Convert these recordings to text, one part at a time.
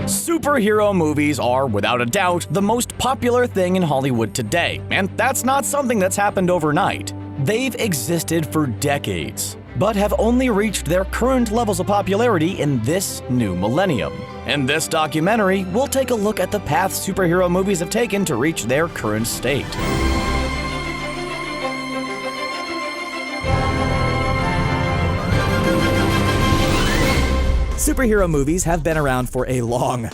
Superhero movies are, without a doubt, the most popular thing in Hollywood today, and that's not something that's happened overnight. They've existed for decades, but have only reached their current levels of popularity in this new millennium. In this documentary, we'll take a look at the path superhero movies have taken to reach their current state. Superhero movies have been around for a long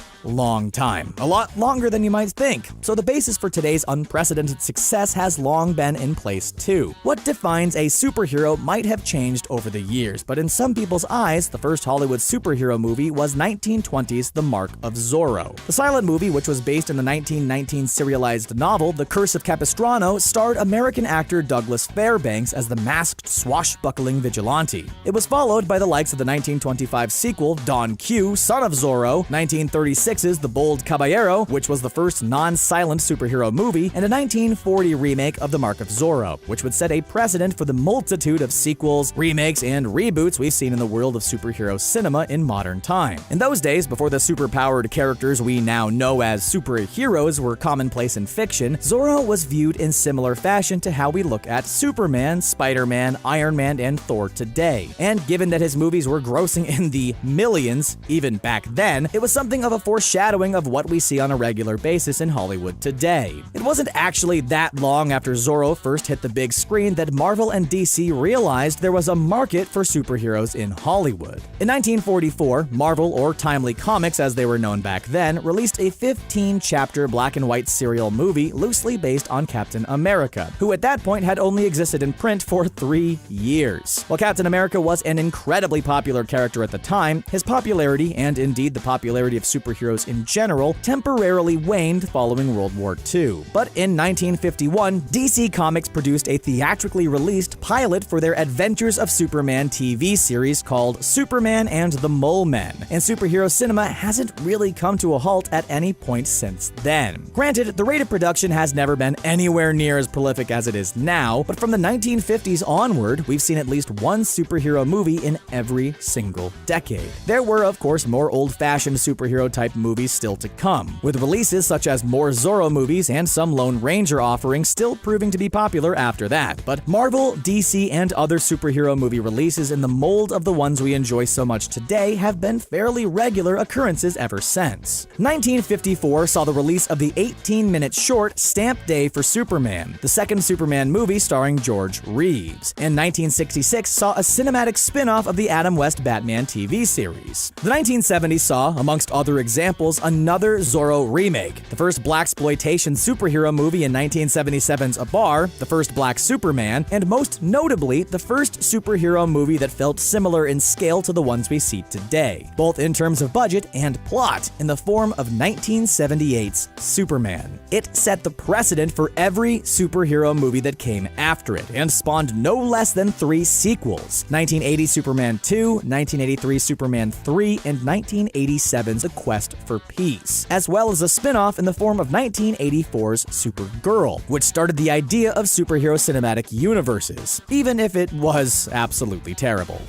time. A lot longer than you might think. So the basis for today's unprecedented success has long been in place too. What defines a superhero might have changed over the years, but in some people's eyes, the first Hollywood superhero movie was 1920's The Mark of Zorro. The silent movie, which was based in the 1919 serialized novel The Curse of Capistrano, starred American actor Douglas Fairbanks as the masked, swashbuckling vigilante. It was followed by the likes of the 1925 sequel Don Q, Son of Zorro, 1936's The Bold Caballero, which was the first non-silent superhero movie, and a 1940 remake of The Mark of Zorro, which would set a precedent for the multitude of sequels, remakes, and reboots we've seen in the world of superhero cinema in modern time. In those days, before the superpowered characters we now know as superheroes were commonplace in fiction, Zorro was viewed in similar fashion to how we look at Superman, Spider-Man, Iron Man, and Thor today. And given that his movies were grossing in the millions, even back then, it was something of a foreshadowing of what we see on a regular basis in Hollywood today. It wasn't actually that long after Zorro first hit the big screen that Marvel and DC realized there was a market for superheroes in Hollywood. In 1944, Marvel, or Timely Comics as they were known back then, released a 15-chapter black and white serial movie loosely based on Captain America, who at that point had only existed in print for 3 years. While Captain America was an incredibly popular character at the time, his popularity, and indeed the popularity of superheroes in general, temporarily waned following World War II. But in 1951, DC Comics produced a theatrically released pilot for their Adventures of Superman TV series called Superman and the Mole Men, and superhero cinema hasn't really come to a halt at any point since then. Granted, the rate of production has never been anywhere near as prolific as it is now, but from the 1950s onward, we've seen at least one superhero movie in every single decade. There were, of course, more old-fashioned superhero-type movies still to come, with releases such as more Zorro movies and some Lone Ranger offerings still proving to be popular after that. But Marvel, DC, and other superhero movie releases in the mold of the ones we enjoy so much today have been fairly regular occurrences ever since. 1954 saw the release of the 18-minute short Stamp Day for Superman, the second Superman movie starring George Reeves, and 1966 saw a cinematic spin-off of the Adam West Batman TV series. The 1970s saw, amongst other examples, another Zorro remake, the first blaxploitation superhero movie in 1977's A Bar, the first Black Superman, and most notably, the first superhero movie that felt similar in scale to the ones we see today, both in terms of budget and plot, in the form of 1978's Superman. It set the precedent for every superhero movie that came after it, and spawned no less than 3 sequels: 1980 Superman 2, 1983 Superman 3, and 1987's A Quest for Peace, as well as a spin-off in the form of 1984's Supergirl, which started the idea of superhero cinematic universes, even if it was absolutely terrible.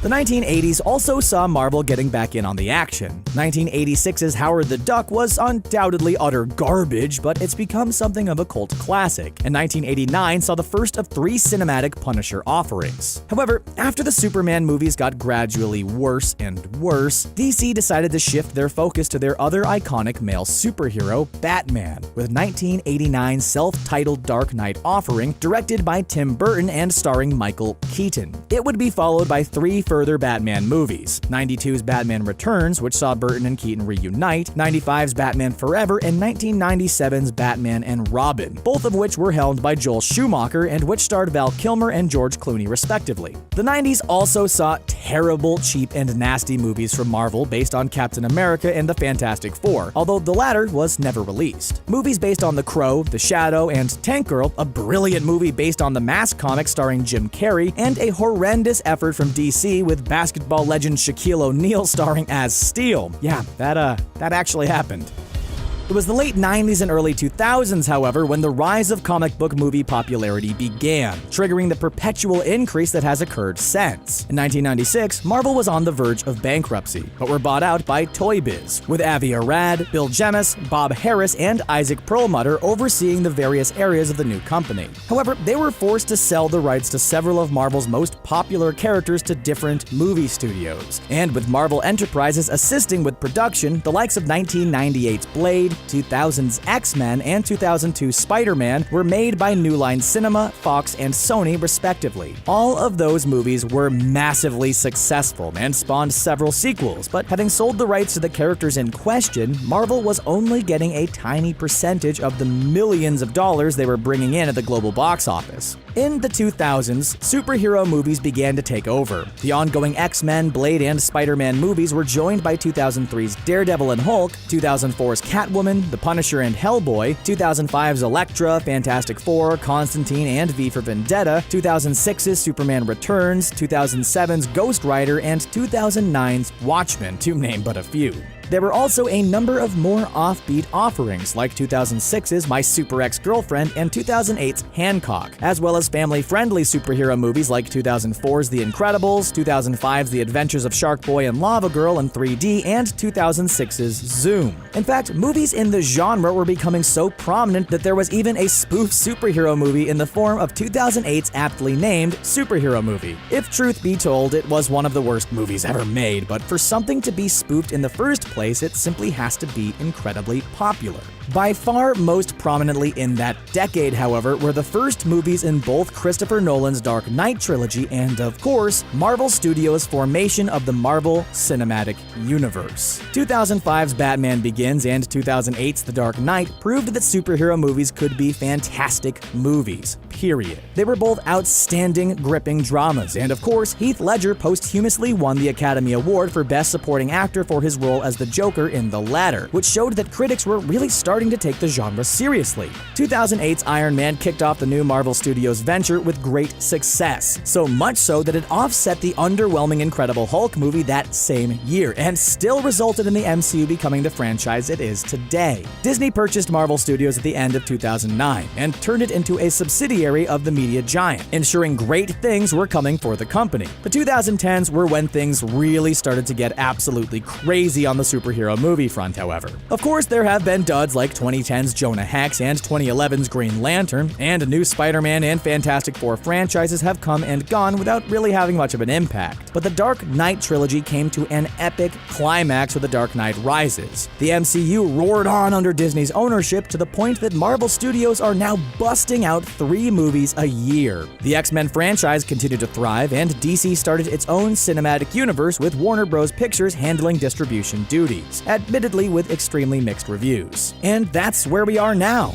The 1980s also saw Marvel getting back in on the action. 1986's Howard the Duck was undoubtedly utter garbage, but it's become something of a cult classic, and 1989 saw the first of 3 cinematic Punisher offerings. However, after the Superman movies got gradually worse and worse, DC decided to shift their focus to their other iconic male superhero, Batman, with 1989's self-titled Dark Knight offering, directed by Tim Burton and starring Michael Keaton. It would be followed by 3 further Batman movies: 92's Batman Returns, which saw Burton and Keaton reunite, 95's Batman Forever, and 1997's Batman and Robin, both of which were helmed by Joel Schumacher and which starred Val Kilmer and George Clooney respectively. The 90s also saw terrible, cheap, and nasty movies from Marvel based on Captain America and the Fantastic Four, although the latter was never released. Movies based on The Crow, The Shadow, and Tank Girl, a brilliant movie based on the Mask comic starring Jim Carrey, and a horrendous effort from DC with basketball legend Shaquille O'Neal starring as Steel. Yeah, that actually happened. It was the late 90s and early 2000s, however, when the rise of comic book movie popularity began, triggering the perpetual increase that has occurred since. In 1996, Marvel was on the verge of bankruptcy, but were bought out by Toy Biz, with Avi Arad, Bill Jemas, Bob Harris, and Isaac Perlmutter overseeing the various areas of the new company. However, they were forced to sell the rights to several of Marvel's most popular characters to different movie studios. And with Marvel Enterprises assisting with production, the likes of 1998's Blade, 2000's X-Men, and 2002's Spider-Man were made by New Line Cinema, Fox, and Sony, respectively. All of those movies were massively successful and spawned several sequels, but having sold the rights to the characters in question, Marvel was only getting a tiny percentage of the millions of dollars they were bringing in at the global box office. In the 2000s, superhero movies began to take over. The ongoing X-Men, Blade, and Spider-Man movies were joined by 2003's Daredevil and Hulk, 2004's Catwoman, The Punisher and Hellboy, 2005's Elektra, Fantastic Four, Constantine, and V for Vendetta, 2006's Superman Returns, 2007's Ghost Rider, and 2009's Watchmen, to name but a few. There were also a number of more offbeat offerings, like 2006's My Super Ex-Girlfriend and 2008's Hancock, as well as family-friendly superhero movies like 2004's The Incredibles, 2005's The Adventures of Shark Boy and Lava Girl in 3D, and 2006's Zoom. In fact, movies in the genre were becoming so prominent that there was even a spoof superhero movie in the form of 2008's aptly named Superhero Movie. If truth be told, it was one of the worst movies ever made, but for something to be spoofed in the first place, it simply has to be incredibly popular. By far most prominently in that decade, however, were the first movies in both Christopher Nolan's Dark Knight trilogy and, of course, Marvel Studios' formation of the Marvel Cinematic Universe. 2005's Batman Begins and 2008's The Dark Knight proved that superhero movies could be fantastic movies, period. They were both outstanding, gripping dramas, and of course, Heath Ledger posthumously won the Academy Award for Best Supporting Actor for his role as the Joker in the latter, which showed that critics were really starting to take the genre seriously. 2008's Iron Man kicked off the new Marvel Studios venture with great success, so much so that it offset the underwhelming Incredible Hulk movie that same year, and still resulted in the MCU becoming the franchise it is today. Disney purchased Marvel Studios at the end of 2009 and turned it into a subsidiary of the media giant, ensuring great things were coming for the company. The 2010s were when things really started to get absolutely crazy on the superhero movie front, however. Of course, there have been duds like 2010's Jonah Hex and 2011's Green Lantern, and new Spider-Man and Fantastic Four franchises have come and gone without really having much of an impact. But the Dark Knight trilogy came to an epic climax with The Dark Knight Rises. The MCU roared on under Disney's ownership to the point that Marvel Studios are now busting out 3 movies a year. The X-Men franchise continued to thrive, and DC started its own cinematic universe with Warner Bros. Pictures handling distribution duties, admittedly with extremely mixed reviews. And that's where we are now.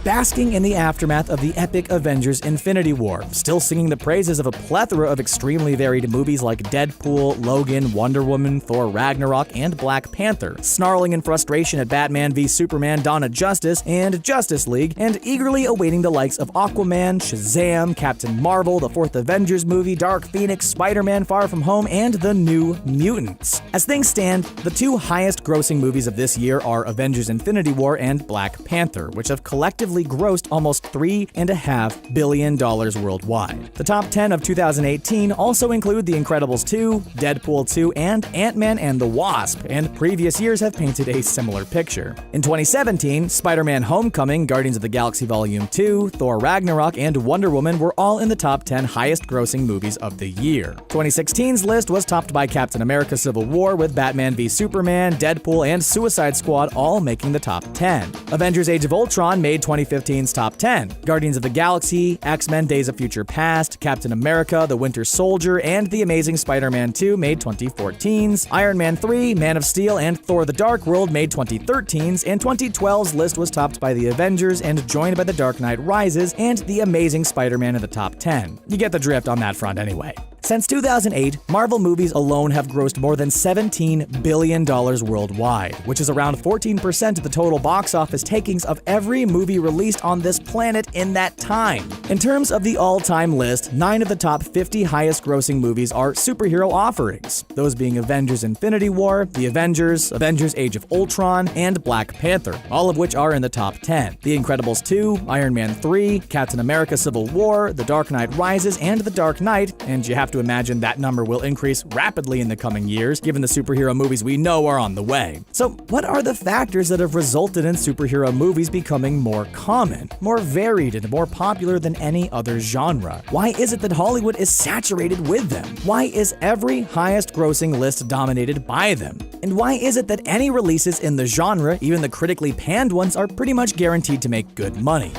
Basking in the aftermath of the epic Avengers Infinity War, still singing the praises of a plethora of extremely varied movies like Deadpool, Logan, Wonder Woman, Thor Ragnarok, and Black Panther, snarling in frustration at Batman v Superman, Dawn of Justice, and Justice League, and eagerly awaiting the likes of Aquaman, Shazam, Captain Marvel, the 4th Avengers movie, Dark Phoenix, Spider-Man Far From Home, and The New Mutants. As things stand, the 2 highest grossing movies of this year are Avengers Infinity War and Black Panther, which have collectively grossed almost $3.5 billion worldwide. The top 10 of 2018 also include The Incredibles 2, Deadpool 2, and Ant-Man and the Wasp, and previous years have painted a similar picture. In 2017, Spider-Man Homecoming, Guardians of the Galaxy Volume 2, Thor Ragnarok, and Wonder Woman were all in the top 10 highest grossing movies of the year. 2016's list was topped by Captain America Civil War, with Batman v Superman, Deadpool, and Suicide Squad all making the top 10. Avengers Age of Ultron made 2015's top 10. Guardians of the Galaxy, X-Men Days of Future Past, Captain America, The Winter Soldier, and The Amazing Spider-Man 2 made 2014's. Iron Man 3, Man of Steel, and Thor the Dark World made 2013's, and 2012's list was topped by The Avengers and joined by The Dark Knight Rises and The Amazing Spider-Man in the top 10. You get the drift on that front anyway. Since 2008, Marvel movies alone have grossed more than $17 billion worldwide, which is around 14% of the total box office takings of every movie released on this planet in that time. In terms of the all-time list, 9 of the top 50 highest-grossing movies are superhero offerings, those being Avengers Infinity War, The Avengers, Avengers Age of Ultron, and Black Panther, all of which are in the top 10. The Incredibles 2, Iron Man 3, Captain America Civil War, The Dark Knight Rises, and The Dark Knight, and you have to imagine that number will increase rapidly in the coming years, given the superhero movies we know are on the way. So, what are the factors that have resulted in superhero movies becoming more common, more varied, and more popular than any other genre? Why is it that Hollywood is saturated with them? Why is every highest-grossing list dominated by them? And why is it that any releases in the genre, even the critically panned ones, are pretty much guaranteed to make good money?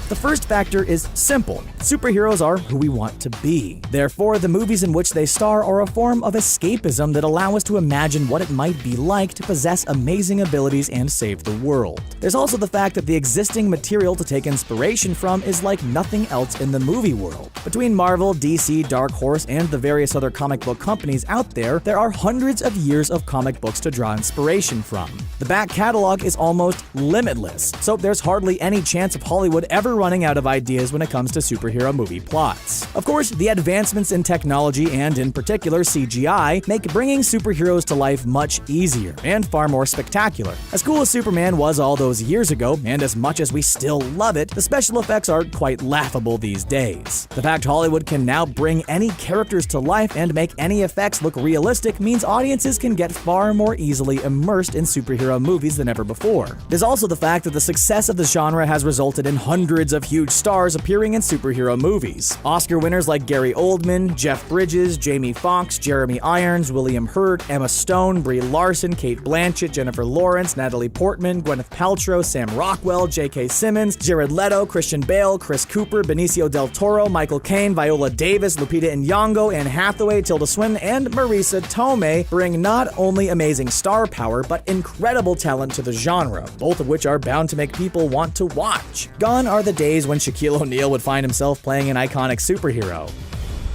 The first factor is simple. Superheroes are who we want to be. Therefore, the movies in which they star are a form of escapism that allow us to imagine what it might be like to possess amazing abilities and save the world. There's also the fact that the existing material to take inspiration from is like nothing else in the movie world. Between Marvel, DC, Dark Horse, and the various other comic book companies out there are hundreds of years of comic books to draw inspiration from. The back catalog is almost limitless, so there's hardly any chance of Hollywood ever running out of ideas when it comes to superhero movie plots. Of course, the advancements in technology and, in particular, CGI make bringing superheroes to life much easier and far more spectacular. As cool as Superman was all those years ago, and as much as we still love it, the special effects are quite laughable these days. The fact Hollywood can now bring any characters to life and make any effects look realistic means audiences can get far more easily immersed in superhero movies than ever before. There's also the fact that the success of the genre has resulted in hundreds of huge stars appearing in superhero movies. Oscar winners like Gary Oldman, Jeff Bridges, Jamie Foxx, Jeremy Irons, William Hurt, Emma Stone, Brie Larson, Cate Blanchett, Jennifer Lawrence, Natalie Portman, Gwyneth Paltrow, Sam Rockwell, J.K. Simmons, Jared Leto, Christian Bale, Chris Cooper, Benicio del Toro, Michael Caine, Viola Davis, Lupita Nyong'o, Anne Hathaway, Tilda Swinton, and Marisa Tomei bring not only amazing star power, but incredible talent to the genre, both of which are bound to make people want to watch. Gone are the days when Shaquille O'Neal would find himself playing an iconic superhero.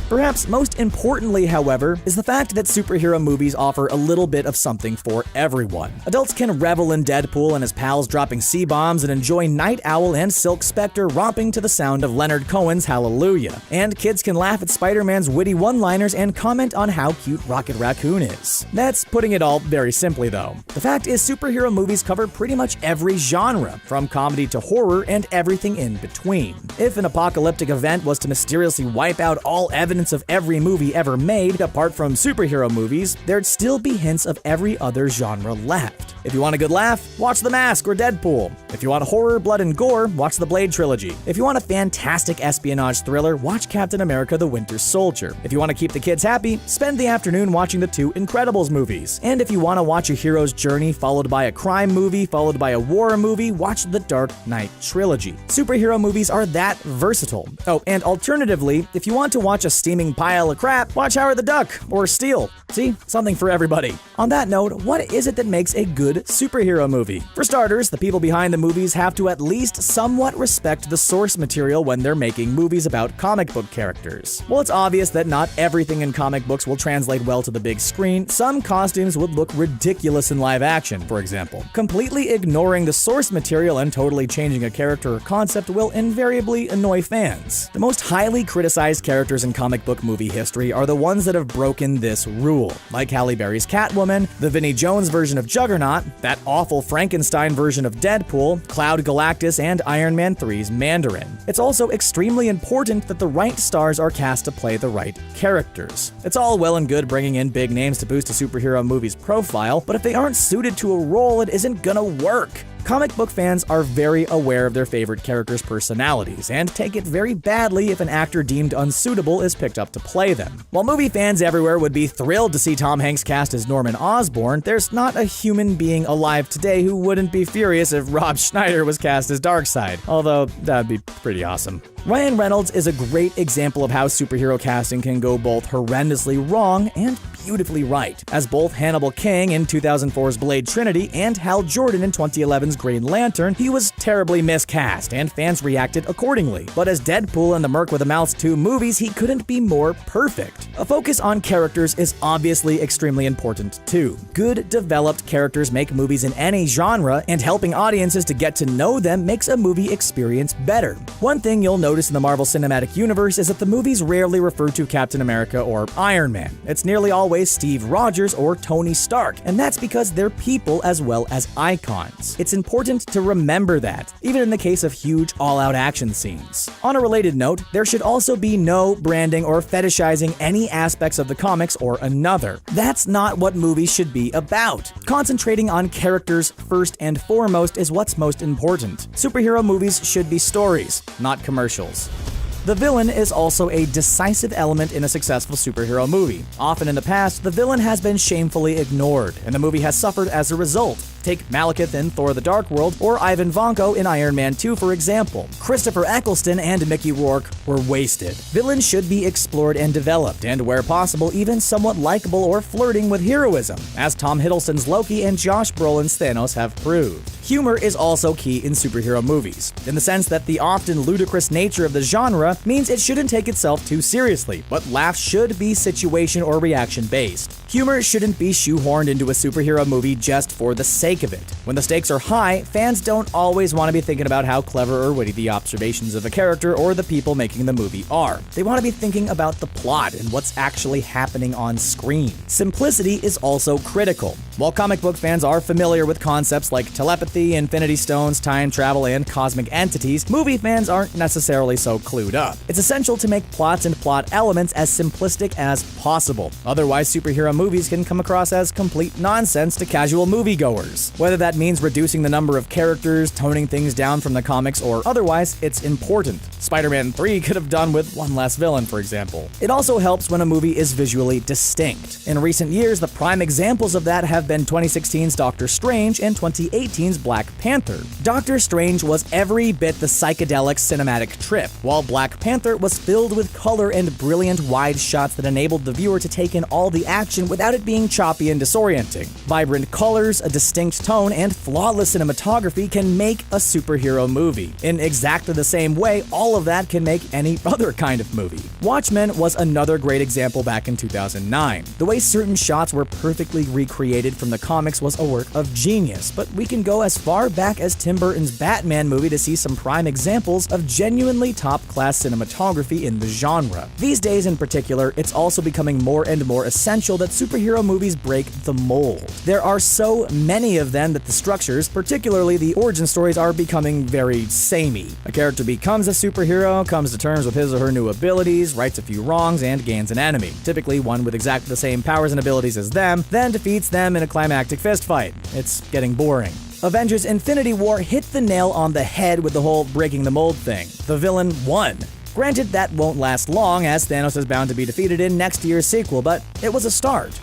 Perhaps most importantly, however, is the fact that superhero movies offer a little bit of something for everyone. Adults can revel in Deadpool and his pals dropping C-bombs and enjoy Night Owl and Silk Spectre romping to the sound of Leonard Cohen's Hallelujah. And kids can laugh at Spider-Man's witty one-liners and comment on how cute Rocket Raccoon is. That's putting it all very simply, though. The fact is, superhero movies cover pretty much every genre, from comedy to horror and everything in between. If an apocalyptic event was to mysteriously wipe out all evidence of every movie ever made, apart from superhero movies, there'd still be hints of every other genre left. If you want a good laugh, watch The Mask or Deadpool. If you want horror, blood, and gore, watch the Blade trilogy. If you want a fantastic espionage thriller, watch Captain America: The Winter Soldier. If you want to keep the kids happy, spend the afternoon watching the 2 Incredibles movies. And if you want to watch a hero's journey followed by a crime movie followed by a war movie, watch the Dark Knight trilogy. Superhero movies are that versatile. Oh, and alternatively, if you want to watch a steaming pile of crap, watch Howard the Duck or Steel. See? Something for everybody. On that note, what is it that makes a good superhero movie? For starters, the people behind the movies have to at least somewhat respect the source material when they're making movies about comic book characters. While it's obvious that not everything in comic books will translate well to the big screen, some costumes would look ridiculous in live action, for example. Completely ignoring the source material and totally changing a character or concept will invariably annoy fans. The most highly criticized characters in comic book movie history are the ones that have broken this rule, like Halle Berry's Catwoman, the Vinnie Jones version of Juggernaut, that awful Frankenstein version of Deadpool, Cloud Galactus, and Iron Man 3's Mandarin. It's also extremely important that the right stars are cast to play the right characters. It's all well and good bringing in big names to boost a superhero movie's profile, but if they aren't suited to a role, it isn't gonna work. Comic book fans are very aware of their favorite characters' personalities, and take it very badly if an actor deemed unsuitable is picked up to play them. While movie fans everywhere would be thrilled to see Tom Hanks cast as Norman Osborn, there's not a human being alive today who wouldn't be furious if Rob Schneider was cast as Darkseid, although that'd be pretty awesome. Ryan Reynolds is a great example of how superhero casting can go both horrendously wrong and beautifully right. As both Hannibal King in 2004's Blade Trinity and Hal Jordan in 2011's Green Lantern, he was terribly miscast, and fans reacted accordingly. But as Deadpool in the Merc with a Mouth 2 movies, he couldn't be more perfect. A focus on characters is obviously extremely important too. Good, developed characters make movies in any genre, and helping audiences to get to know them makes a movie experience better. One thing you'll notice in the Marvel Cinematic Universe is that the movies rarely refer to Captain America or Iron Man. It's nearly always Steve Rogers or Tony Stark, and that's because they're people as well as icons. It's important to remember that, even in the case of huge all-out action scenes. On a related note, there should also be no branding or fetishizing any aspects of the comics or another. That's not what movies should be about. Concentrating on characters first and foremost is what's most important. Superhero movies should be stories, not commercials. The villain is also a decisive element in a successful superhero movie. Often in the past, the villain has been shamefully ignored, and the movie has suffered as a result. Take Malekith in Thor the Dark World, or Ivan Vanko in Iron Man 2 for example. Christopher Eccleston and Mickey Rourke were wasted. Villains should be explored and developed, and where possible, even somewhat likable or flirting with heroism, as Tom Hiddleston's Loki and Josh Brolin's Thanos have proved. Humor is also key in superhero movies, in the sense that the often ludicrous nature of the genre means it shouldn't take itself too seriously, but laughs should be situation or reaction based. Humor shouldn't be shoehorned into a superhero movie just for the sake of it. When the stakes are high, fans don't always want to be thinking about how clever or witty the observations of a character or the people making the movie are. They want to be thinking about the plot and what's actually happening on screen. Simplicity is also critical. While comic book fans are familiar with concepts like telepathy, infinity stones, time travel, and cosmic entities, movie fans aren't necessarily so clued up. It's essential to make plots and plot elements as simplistic as possible. Otherwise, superhero movies can come across as complete nonsense to casual moviegoers. Whether that means reducing the number of characters, toning things down from the comics, or otherwise, it's important. Spider-Man 3 could have done with one less villain, for example. It also helps when a movie is visually distinct. In recent years, the prime examples of that have been 2016's Doctor Strange and 2018's Black Panther. Doctor Strange was every bit the psychedelic cinematic trip, while Black Panther was filled with color and brilliant wide shots that enabled the viewer to take in all the action without it being choppy and disorienting. Vibrant colors, a distinct tone, and flawless cinematography can make a superhero movie. In exactly the same way, all of that can make any other kind of movie. Watchmen was another great example back in 2009. The way certain shots were perfectly recreated from the comics was a work of genius, but we can go as far back as Tim Burton's Batman movie to see some prime examples of genuinely top-class cinematography in the genre. These days in particular, it's also becoming more and more essential that superhero movies break the mold. There are so many of them that the structures, particularly the origin stories, are becoming very samey. A character becomes a superhero, comes to terms with his or her new abilities, rights a few wrongs, and gains an enemy, typically one with exactly the same powers and abilities as them, then defeats them in a climactic fistfight. It's getting boring. Avengers Infinity War hit the nail on the head with the whole breaking the mold thing. The villain won. Granted, that won't last long, as Thanos is bound to be defeated in next year's sequel, but it was a start.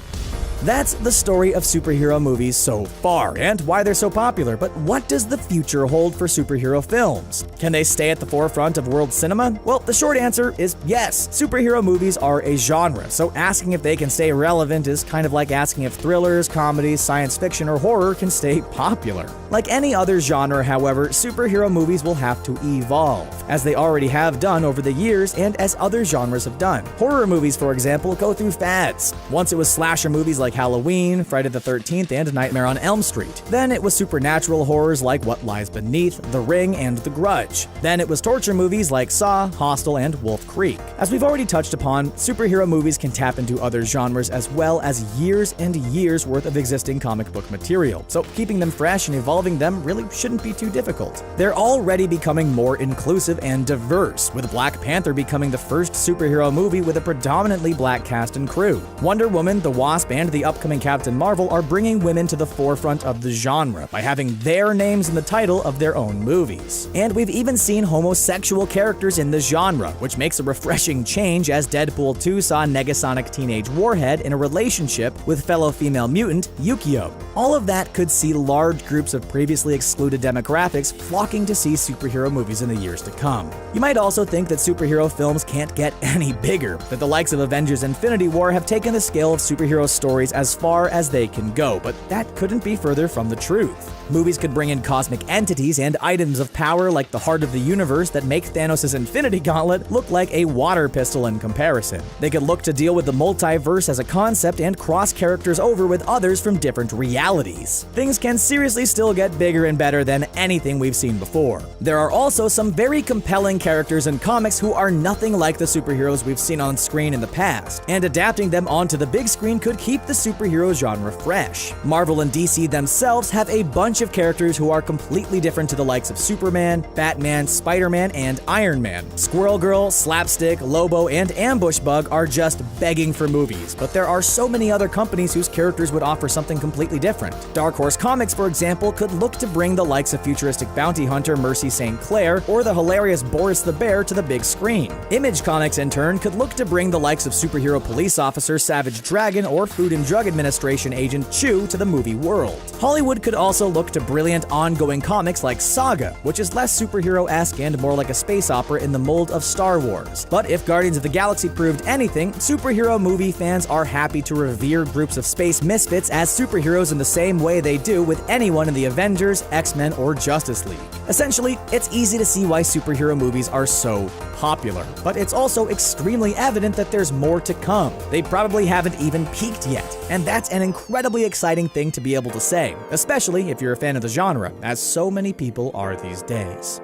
That's the story of superhero movies so far, and why they're so popular, but what does the future hold for superhero films? Can they stay at the forefront of world cinema? Well, the short answer is yes. Superhero movies are a genre, so asking if they can stay relevant is kind of like asking if thrillers, comedies, science fiction, or horror can stay popular. Like any other genre, however, superhero movies will have to evolve, as they already have done over the years and as other genres have done. Horror movies, for example, go through fads. Once it was slasher movies like Halloween, Friday the 13th, and Nightmare on Elm Street. Then it was supernatural horrors like What Lies Beneath, The Ring, and The Grudge. Then it was torture movies like Saw, Hostel, and Wolf Creek. As we've already touched upon, superhero movies can tap into other genres as well as years and years worth of existing comic book material, so keeping them fresh and evolving them really shouldn't be too difficult. They're already becoming more inclusive and diverse, with Black Panther becoming the first superhero movie with a predominantly black cast and crew. Wonder Woman, The Wasp, and the upcoming Captain Marvel are bringing women to the forefront of the genre by having their names in the title of their own movies. And we've even seen homosexual characters in the genre, which makes a refreshing change as Deadpool 2 saw Negasonic Teenage Warhead in a relationship with fellow female mutant Yukio. All of that could see large groups of previously excluded demographics flocking to see superhero movies in the years to come. You might also think that superhero films can't get any bigger, that the likes of Avengers Infinity War have taken the scale of superhero stories as far as they can go, but that couldn't be further from the truth. Movies could bring in cosmic entities and items of power like the heart of the universe that make Thanos' Infinity Gauntlet look like a water pistol in comparison. They could look to deal with the multiverse as a concept and cross characters over with others from different realities. Things can seriously still get bigger and better than anything we've seen before. There are also some very compelling characters in comics who are nothing like the superheroes we've seen on screen in the past, and adapting them onto the big screen could keep the superhero genre fresh. Marvel and DC themselves have a bunch of characters who are completely different to the likes of Superman, Batman, Spider-Man, and Iron Man. Squirrel Girl, Slapstick, Lobo, and Ambush Bug are just begging for movies, but there are so many other companies whose characters would offer something completely different. Dark Horse Comics, for example, could look to bring the likes of futuristic bounty hunter Mercy St. Clair or the hilarious Boris the Bear to the big screen. Image Comics, in turn, could look to bring the likes of superhero police officer Savage Dragon or Food and Drug Administration agent Chew to the movie world. Hollywood could also look to brilliant ongoing comics like Saga, which is less superhero-esque and more like a space opera in the mold of Star Wars. But if Guardians of the Galaxy proved anything, superhero movie fans are happy to revere groups of space misfits as superheroes in the same way they do with anyone in the Avengers, X-Men, or Justice League. Essentially, it's easy to see why superhero movies are so popular, but it's also extremely evident that there's more to come. They probably haven't even peaked yet, and that's an incredibly exciting thing to be able to say, especially if you're a fan of the genre, as so many people are these days.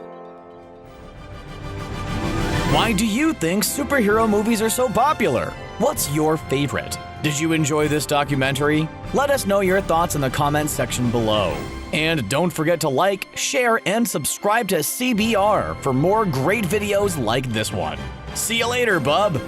Why do you think superhero movies are so popular? What's your favorite? Did you enjoy this documentary? Let us know your thoughts in the comments section below. And don't forget to like, share, and subscribe to CBR for more great videos like this one. See you later, bub!